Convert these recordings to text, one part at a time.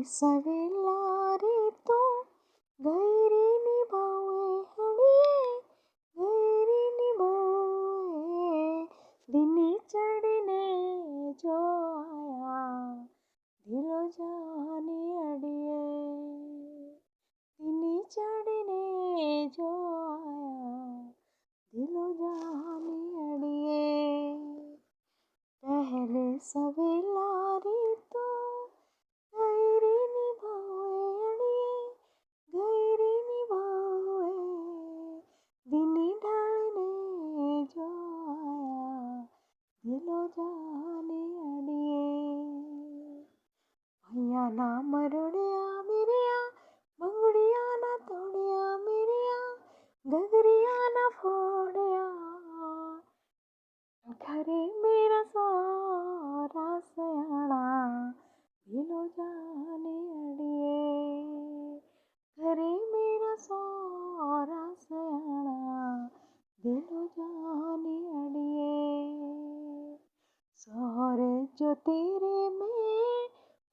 सवेलारी तो गैरी निभावे हड़िए गैरी निभावे दिनी चढ़ने जो आया दिलो जाने अड़िए दिनी चढ़ने जो आया दिलो जाने अड़िए पहले सवेलारी तो गैरी निभावे अड़िए गैरी निभावे दिनी ढलने जो आया दिलो जाने अड़िए भैया ना मरड़िया मेरिया मंगड़िया ना तोड़िया मेरिया गगरिया ना फोड़िया घरे मेरा सारा सयाना दिलो जाने अड़िए घरे मेरा सारा सयाना दिलो जाने अड़िए सोहरे जो तेरे में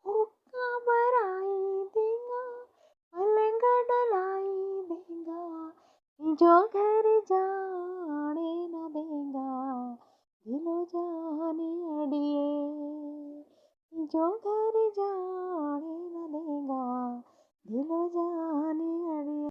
हुक्का बराई देगा पलंग डलाई देगा जो घर जाने न देगा दिलो जाने अड़िए जो घर